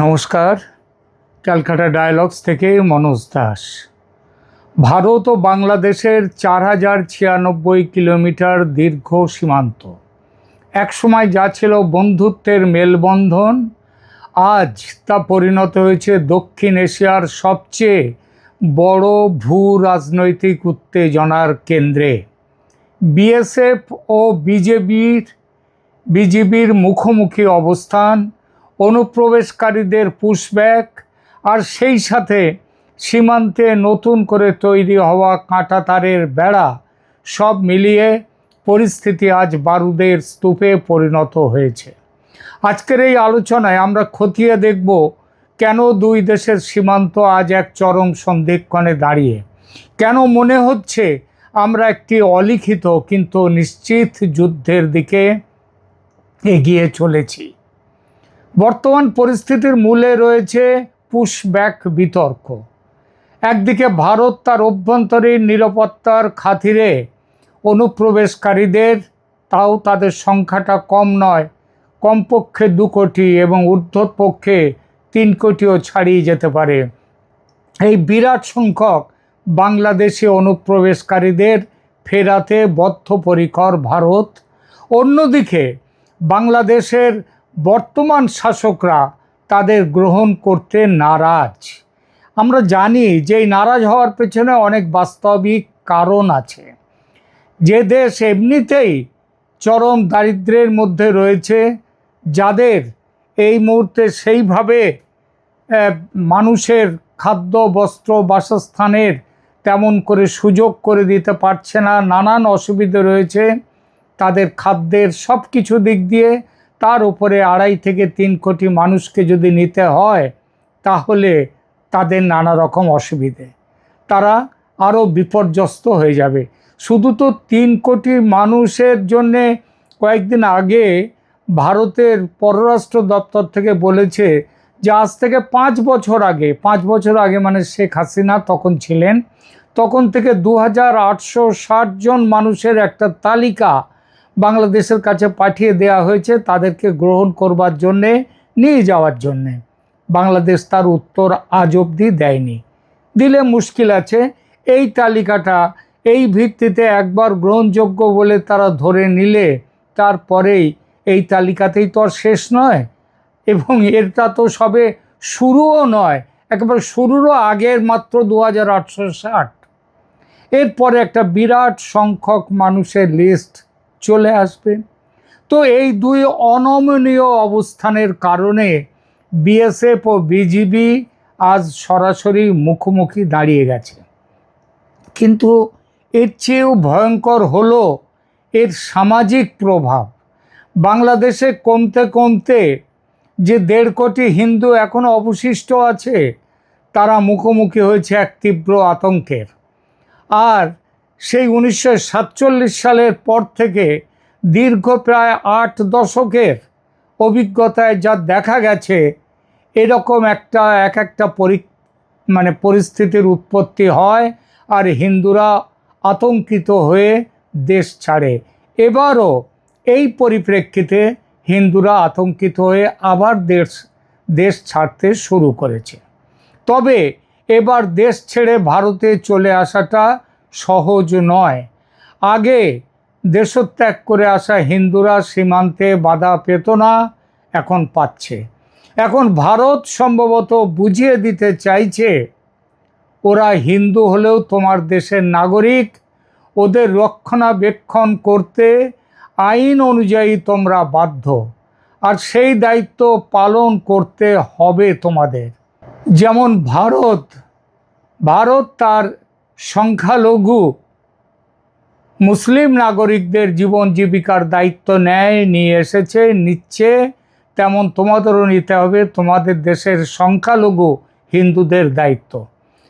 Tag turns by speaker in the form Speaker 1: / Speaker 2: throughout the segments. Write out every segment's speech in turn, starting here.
Speaker 1: নমস্কার, ক্যালকাটা ডায়ালগস থেকে মনোজ দাস। ভারত ও বাংলাদেশের 4096 কিলোমিটার দীর্ঘ সীমান্ত একসময় যা ছিল বন্ধুত্বের মেলবন্ধন, আজ তা পরিণত হয়েছে দক্ষিণ এশিয়ার সবচেয়ে বড় ভূ রাজনৈতিক উত্তেজনার কেন্দ্রে। বিএসএফ ও বিজিবির মুখোমুখি অবস্থান, অনুপ্রবেশকারীদের পুশব্যাক আর সেই সাথে সীমান্তে নতুন করে তৈরি হওয়া কাঁটাতারের বেড়া, সব মিলিয়ে পরিস্থিতি আজ বারুদের স্তূপে পরিণত হয়েছে। আজকের এই আলোচনায় আমরা খতিয়ে দেখব কেন দুই দেশের সীমান্ত আজ এক চরম সন্ধিক্ষণে দাঁড়িয়ে, কেন মনে হচ্ছে আমরা একটি অলিখিত কিন্তু নিশ্চিত যুদ্ধের দিকে এগিয়ে চলেছি। বর্তমান পরিস্থিতির মূলে রয়েছে পুশব্যাক বিতর্ক। একদিকে ভারত তার অভ্যন্তরীণ নিরাপত্তার খাতিরে অনুপ্রবেশকারীদের, তাও তাদের সংখ্যাটা কম নয়, কমপক্ষে 2 কোটি এবং ঊর্ধ্বপক্ষে 3 কোটিও ছাড়িয়ে যেতে পারে, এই বিরাট সংখ্যক বাংলাদেশি অনুপ্রবেশকারীদের ফেরাতে বদ্ধপরিকর ভারত। অন্যদিকে বাংলাদেশের বর্তমান শাসকরা তাদের গ্রহণ করতে নারাজ। আমরা জানি যে এই নারাজ হওয়ার পেছনে অনেক বাস্তবিক কারণ আছে। যে দেশ এমনিতেই চরম দারিদ্র্যের মধ্যে রয়েছে, যাদের এই মুহূর্তে সেইভাবে মানুষের খাদ্য, বস্ত্র, বাসস্থানের তেমন করে সুযোগ করে দিতে পারছে না, নানান অসুবিধে রয়েছে তাদের খাদ্যের সব কিছু দিক দিয়ে, তার উপরে 2.5 থেকে 3 কোটি মানুষকে যদি নিতে হয়, তাহলে তাদের নানা রকম অসুবিধে, তারা আরও বিপর্যস্ত হয়ে যাবে। শুধু তো 3 কোটি মানুষের জন্যে কয়েকদিন আগে ভারতের পররাষ্ট্র দপ্তর থেকে বলেছে যে আজ থেকে 5 বছর আগে মানে শেখ হাসিনা তখন ছিলেন, তখন থেকে 2860 জন মানুষের একটা তালিকা বাংলাদেশের কাছে পাঠিয়ে দেওয়া হয়েছে তাদেরকে গ্রহণ করবার জন্যে, নিয়ে যাওয়ার জন্যে। বাংলাদেশ তার উত্তর আজ অবধি দেয়নি। দিলে মুশকিল আছে। এই তালিকাটা এই ভিত্তিতে একবার গ্রহণযোগ্য বলে তারা ধরে নিলে তারপরেই এই তালিকাতেই তো আর শেষ নয়, এবং এটা তো সবে শুরুও নয়, একেবারে শুরুরও আগের মাত্র 2860। এরপরে একটা বিরাট সংখ্যক মানুষের লিস্ট চলে আসবে। তো এই দুই অনমনীয় অবস্থানের কারণে বিএসএফ ও বিজিবি আজ সরাসরি মুখোমুখি দাঁড়িয়ে গেছে। কিন্তু এর চেয়েও ভয়ঙ্কর হলো এর সামাজিক প্রভাব। বাংলাদেশে কমতে কমতে যে 1.5 কোটি হিন্দু এখনও অবশিষ্ট আছে, তারা মুখোমুখি হয়েছে এক তীব্র আতঙ্কের। আর সেই 1947 সালের পর থেকে দীর্ঘ প্রায় 8 দশকের অভিজ্ঞতায় যা দেখা গেছে, এরকম একটা পরিস্থিতির উৎপত্তি হয় আর হিন্দুরা আতঙ্কিত হয়ে দেশ ছাড়ে। এবারও এই পরিপ্রেক্ষিতে হিন্দুরা আতঙ্কিত হয়ে আবার দেশ ছাড়তে শুরু করেছে। তবে এবার দেশ ছেড়ে ভারতে চলে আসাটা সহজ নয়। আগে দেশত্যাগ করে আসা হিন্দুরা সীমান্তে বাধা পেত না, এখন পাচ্ছে। এখন ভারত সম্ভবত বুঝিয়ে দিতে চাইছে, ওরা হিন্দু হলেও তোমার দেশের নাগরিক, ওদের রক্ষণাবেক্ষণ করতে আইন অনুযায়ী তোমরা বাধ্য, আর সেই দায়িত্ব পালন করতে হবে তোমাদের। যেমন ভারত তার সংখ্যালঘু মুসলিম নাগরিকদের জীবন জীবিকার দায়িত্ব নিয়ে এসেছে, নিচ্ছে, তেমন তোমাদেরও নিতে হবে তোমাদের দেশের সংখ্যালঘু হিন্দুদের দায়িত্ব।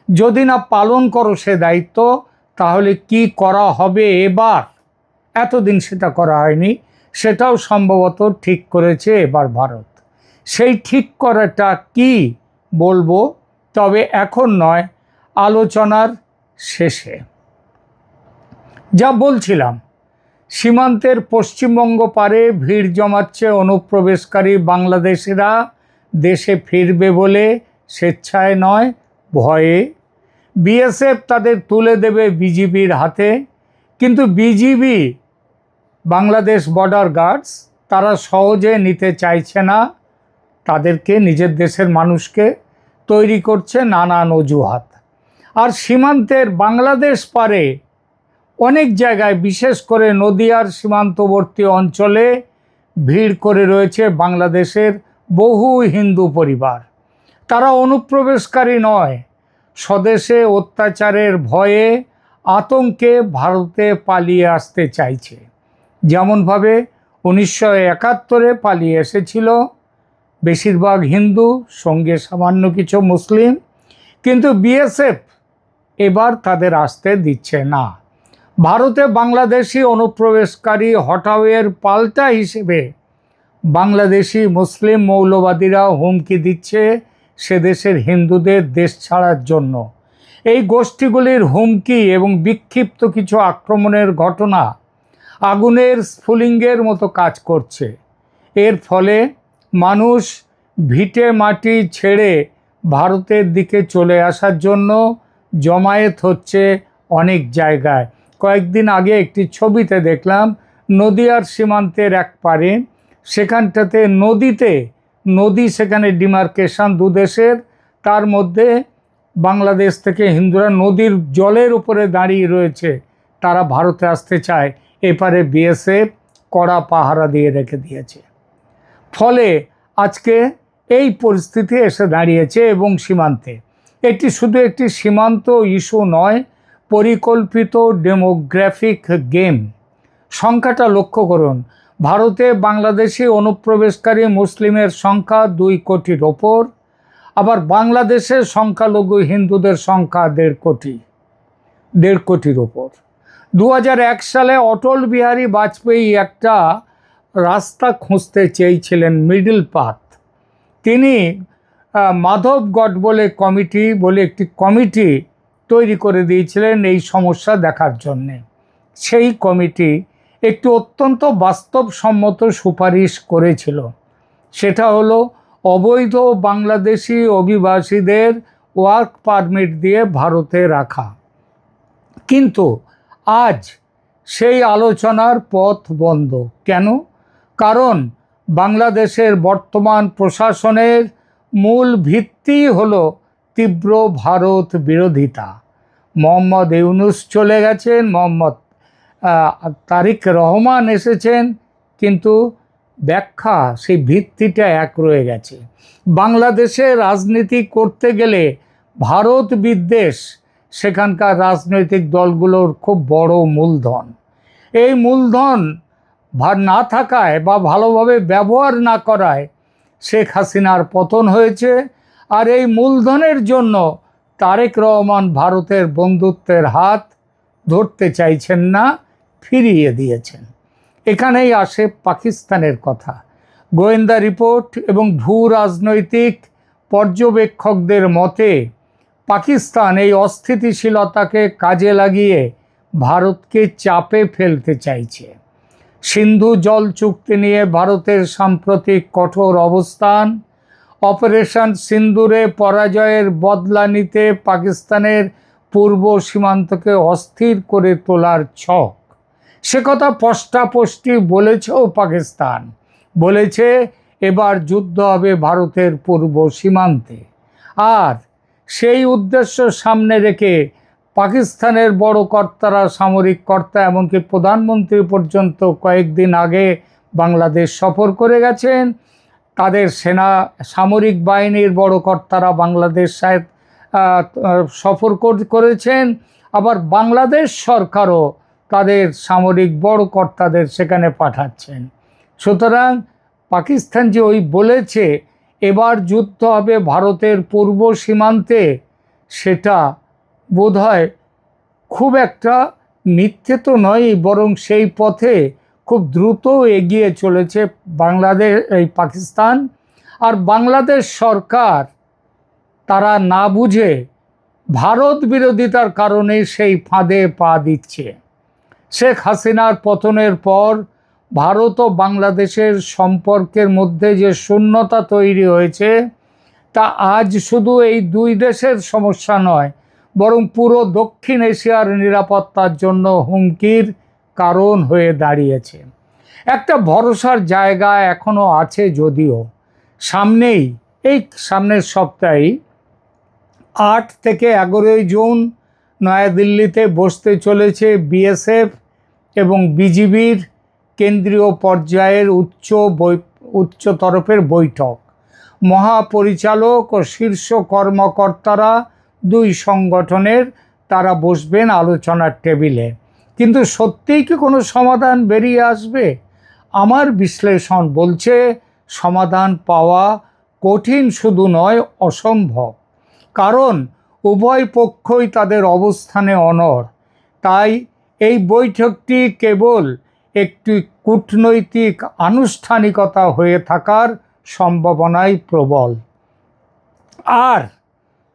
Speaker 1: যদি না পালন করো সে দায়িত্ব, তাহলে কি করা হবে এবার? এতদিন সেটা করা হয়নি, সেটাও সম্ভবত ঠিক করেছে এবার ভারত। সেই ঠিক করাটা কি বলবো, তবে এখন নয়, আলোচনার শেষে। যা বলছিলাম, সীমান্তের পশ্চিমবঙ্গ পারে ভিড় জমাচ্ছে অনুপ্রবেশকারী বাংলাদেশিরা, দেশে ফিরবে বলে, স্বেচ্ছায় নয়, ভয়ে। বিএসএফ তাদের তুলে দেবে বিজিবির হাতে, কিন্তু বিজিবি, বাংলাদেশ বর্ডার গার্ডস, তারা সহজে নিতে চাইছে না। তাদেরকে, নিজের দেশের মানুষকে তৈরি করছে নানান অজুহাত। আর সীমান্তের বাংলাদেশ পারে অনেক জায়গায়, বিশেষ করে নদিয়ার সীমান্তবর্তী অঞ্চলে ভিড় করে রয়েছে বাংলাদেশের বহু হিন্দু পরিবার। তারা অনুপ্রবেশকারী নয়, স্বদেশে অত্যাচারের ভয়ে, আতঙ্কে ভারতে পালিয়ে আসতে চাইছে। যেমনভাবে 1971-এ পালিয়ে এসেছিল বেশিরভাগ হিন্দু, সঙ্গে সামান্য কিছু মুসলিম, কিন্তু বিএসএফ এবার তাদের আসতে দিচ্ছে না। ভারতে বাংলাদেশি অনুপ্রবেশকারী হটাওয়ের পাল্টা হিসেবে বাংলাদেশি মুসলিম মৌলবাদীরা হুমকি দিচ্ছে সে দেশের হিন্দুদের দেশ ছাড়ার জন্য। এই গোষ্ঠীগুলির হুমকি এবং বিক্ষিপ্ত কিছু আক্রমণের ঘটনা আগুনের স্ফুলিঙ্গের মতো কাজ করছে। এর ফলে মানুষ ভিটে মাটি ছেড়ে ভারতের দিকে চলে আসার জন্য জমায়েত হচ্ছে অনেক জায়গায়। কয়েকদিন আগে একটি ছবিতে দেখলাম নদিয়ার সীমান্তের এক পারে, সেখানটাতে নদী, সেখানে ডিমার্কেশন দুদেশের, তার মধ্যে বাংলাদেশ থেকে হিন্দুরা নদীর জলের উপরে দাঁড়িয়ে রয়েছে, তারা ভারতে আসতে চায়। এপারে বিএসএফ কড়া পাহারা দিয়ে রেখে দিয়েছে। ফলে আজকে এই পরিস্থিতি এসে দাঁড়িয়েছে। এবং সীমান্তে এটি শুধু একটি সীমান্ত ইস্যু নয়, পরিকল্পিত ডেমোগ্রাফিক গেম। সংখ্যাটা লক্ষ্য করুন, ভারতে বাংলাদেশি অনুপ্রবেশকারী মুসলিমের সংখ্যা 2 কোটির ওপর, আবার বাংলাদেশের সংখ্যালঘু হিন্দুদের সংখ্যা 1.5 কোটির ওপর। 2001 সালে অটল বিহারী বাজপেয়ী একটা রাস্তা খুঁজতে চেয়েছিলেন, মিডল পাথ। তিনি মাধবগড় বলে একটি কমিটি তৈরি করে দিয়েছিলেন এই সমস্যা দেখার জন্যে। সেই কমিটি একটি অত্যন্ত বাস্তবসম্মত সুপারিশ করেছিল, সেটা হলো অবৈধ বাংলাদেশি অভিবাসীদের ওয়ার্ক পারমিট দিয়ে ভারতে রাখা। কিন্তু আজ সেই আলোচনার পথ বন্ধ। কেন? কারণ বাংলাদেশের বর্তমান প্রশাসনের মূল ভিত্তি হলো তীব্র ভারত বিরোধিতা। মোহাম্মদ ইউনূস চলে গেছেন, মোহাম্মদ তারেক রহমান এসেছেন, কিন্তু ব্যাখ্যা, সেই ভিত্তিটা এক রয়ে গেছে। বাংলাদেশে রাজনীতি করতে গেলে ভারত বিদ্বেষ সেখানকার রাজনৈতিক দলগুলোর খুব বড় মূলধন। এই মূলধন না থাকায় বা ভালোভাবে ব্যবহার না করায় শেখ হাসিনার পতন হয়েছে। আর এই মূলধনের জন্য তারেক রহমান ভারতের বন্ধুত্বের হাত ধরতে চাইছেন না, ফিরিয়ে দিয়েছেন। এখানেই আসে পাকিস্তানের কথা। গোয়েন্দা রিপোর্ট এবং ভূ রাজনৈতিক পর্যবেক্ষকদের মতে পাকিস্তান এই অস্থিতিশীলতাকে কাজে লাগিয়ে ভারতকে চাপে ফেলতে চাইছে। সিন্ধু জল চুক্তি নিয়ে ভারতের সাম্প্রতিক কঠোর অবস্থান, অপারেশন সিন্দুরে পরাজয়ের বদলা নিতে পাকিস্তানের পূর্ব সীমান্তকে অস্থির করে তোলার ছক, সে কথা স্পষ্টই বলেছেও পাকিস্তান। বলেছে এবার যুদ্ধ হবে ভারতের পূর্ব সীমান্তে। আর সেই উদ্দেশ্য সামনে রেখে পাকিস্তানের বড় কর্তারা, সামরিক কর্তা, এমনকি প্রধানমন্ত্রী পর্যন্ত কয়েকদিন আগে বাংলাদেশ সফর করে গেছেন। তাদের সামরিক বাহিনীর বড় কর্তারা বাংলাদেশ সফর করেছেন। আবার বাংলাদেশ সরকারও তাদের সামরিক বড় কর্তাদের সেখানে পাঠাচ্ছেন। সুতরাং পাকিস্তান যে বলেছে এবার যুদ্ধ হবে ভারতের পূর্ব সীমান্তে, সেটা বোধহয় খুব একটা মিথ্যে তো নয়, বরং সেই পথে খুব দ্রুত এগিয়ে চলেছে পাকিস্তান। আর বাংলাদেশ সরকার তারা না বুঝে ভারত বিরোধিতার কারণে সেই ফাঁদে পা দিচ্ছে। শেখ হাসিনার পতনের পর ভারত ও বাংলাদেশের সম্পর্কের মধ্যে যে শূন্যতা তৈরি হয়েছে তা আজ শুধু এই দুই দেশের সমস্যা নয়, বরং পুরো দক্ষিণ এশিয়ার নিরাপত্তার জন্য হুমকির কারণ হয়ে দাঁড়িয়েছে। একটা ভরসার জায়গা এখনও আছে, যদিও সামনের সপ্তাহে 8 থেকে 11 জুন নয়াদিল্লিতে বসতে চলেছে বিএসএফ এবং বিজিবির কেন্দ্রীয় পর্যায়ের উচ্চ তরফের বৈঠক। মহাপরিচালক ও শীর্ষ কর্মকর্তারা দুই সংগঠনের তারা বসবেন আলোচনার টেবিলে। কিন্তু সত্যিই কি কোনো সমাধান বেরিয়ে আসবে? আমার বিশ্লেষণ বলছে সমাধান পাওয়া কঠিন শুধু নয়, অসম্ভব। কারণ উভয় পক্ষই তাদের অবস্থানে অনড়। তাই এই বৈঠকটি কেবল একটি কূটনৈতিক আনুষ্ঠানিকতা হয়ে থাকার সম্ভাবনাই প্রবল। আর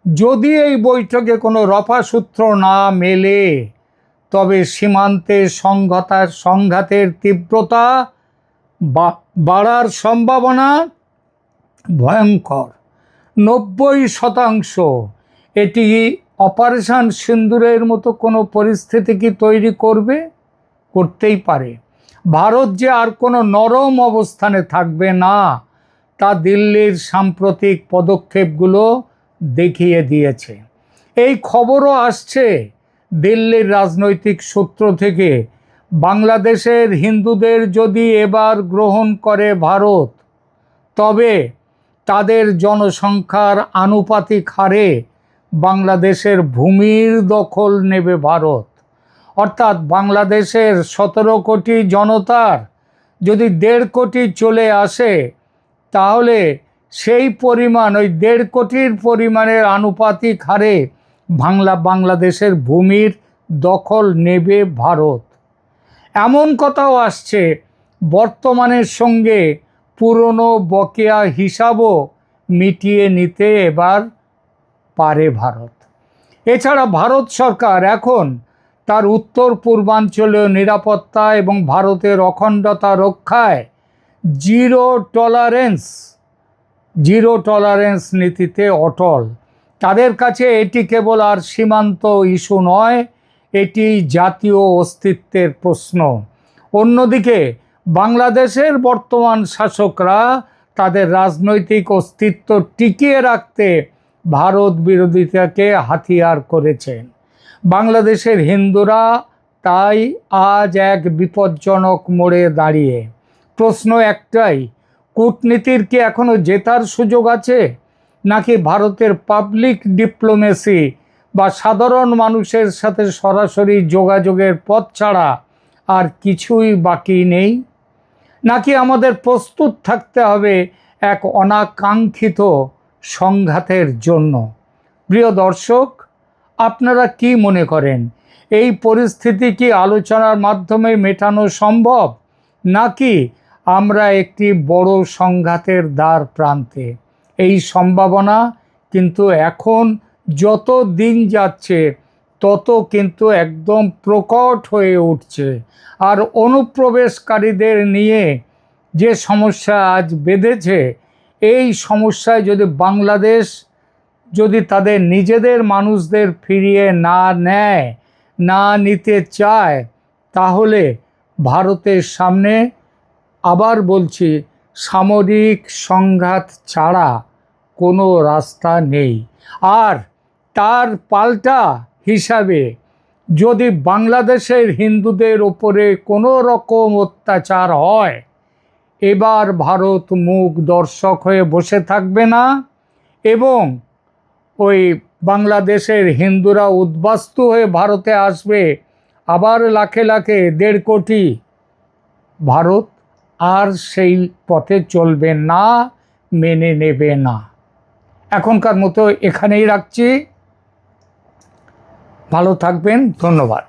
Speaker 1: যদি এই বৈঠকে কোনো রফাসূত্র না মেলে, তবে সীমান্তে সংঘাতের তীব্রতা বাড়ার সম্ভাবনা ভয়ঙ্কর। 90% এটি অপারেশন সিন্দুরের মতো কোনো পরিস্থিতি কি তৈরি করতেই পারে। ভারত যে আর কোনো নরম অবস্থানে থাকবে না, তা দিল্লির সাম্প্রতিক পদক্ষেপগুলো দেখিয়ে দিয়েছে। এই খবরও আসছে দিল্লির রাজনৈতিক সূত্র থেকে, বাংলাদেশের হিন্দুদের যদি এবার গ্রহণ করে ভারত, তবে তাদের জনসংখ্যার আনুপাতিক হারে বাংলাদেশের ভূমির দখল নেবে ভারত। অর্থাৎ বাংলাদেশের 17 কোটি জনতার যদি 1.5 কোটি চলে আসে, তাহলে সেই পরিমাণ, ওই 1.5 কোটির পরিমাণের আনুপাতিক হারে বাংলাদেশের ভূমির দখল নেবে ভারত। এমন কথাও আসছে বর্তমানের সঙ্গে পুরনো বকেয়া হিসাবও মিটিয়ে নিতে এবার পারে ভারত। এছাড়া ভারত সরকার এখন তার উত্তর পূর্বাঞ্চলীয় নিরাপত্তা এবং ভারতের অখণ্ডতা রক্ষায় জিরো টলারেন্স নীতিতে অটল। তাদের কাছে এটি কেবল আর সীমান্ত ইস্যু নয়, এটি জাতীয় অস্তিত্বের প্রশ্ন। অন্যদিকে বাংলাদেশের বর্তমান শাসকরা তাদের রাজনৈতিক অস্তিত্ব টিকিয়ে রাখতে ভারত বিরোধিতাকে হাতিয়ার করেছেন। বাংলাদেশের হিন্দুরা তাই আজ এক বিপজ্জনক মোড়ে দাঁড়িয়ে। প্রশ্ন একটাই, কূটনীতির কি এখনো জেতার সুযোগ আছে, নাকি ভারতের পাবলিক ডিপ্লোমেসি বা সাধারণ মানুষের সাথে সরাসরি যোগাযোগের পথ ছাড়া আর কিছুই বাকি নেই? নাকি আমাদের প্রস্তুত থাকতে হবে এক অনাকাঙ্ক্ষিত সংঘাতের জন্য? প্রিয় দর্শক, আপনারা কি মনে করেন, এই পরিস্থিতি কি আলোচনার মাধ্যমে মেটানো সম্ভব, নাকি আমরা একটি বড় সংঘাতের দ্বার প্রান্তে? এই সম্ভাবনা কিন্তু এখন যত দিন যাচ্ছে তত কিন্তু একদম প্রকট হয়ে উঠছে। আর অনুপ্রবেশকারীদের নিয়ে যে সমস্যা আজ বেঁধেছে, এই সমস্যায় যদি বাংলাদেশ তাদের নিজেদের মানুষদের ফিরিয়ে না নিতে চায়, তাহলে ভারতের সামনে, আবার বলছি, সামরিক সংঘাত ছাড়া কোনো রাস্তা নেই। আর তার পাল্টা হিসাবে যদি বাংলাদেশের হিন্দুদের ওপরে কোনো রকম অত্যাচার হয়, এবার ভারত মুখ দর্শক হয়ে বসে থাকবে না, এবং ওই বাংলাদেশের হিন্দুরা উদ্বাস্তু হয়ে ভারতে আসবে, আবার লাখে লাখে 1.5 কোটি। ভারত আর সেই পথে চলবে না, মেনে নেবে না। এখনকার মতো এখানেই রাখছি। ভালো থাকবেন, ধন্যবাদ।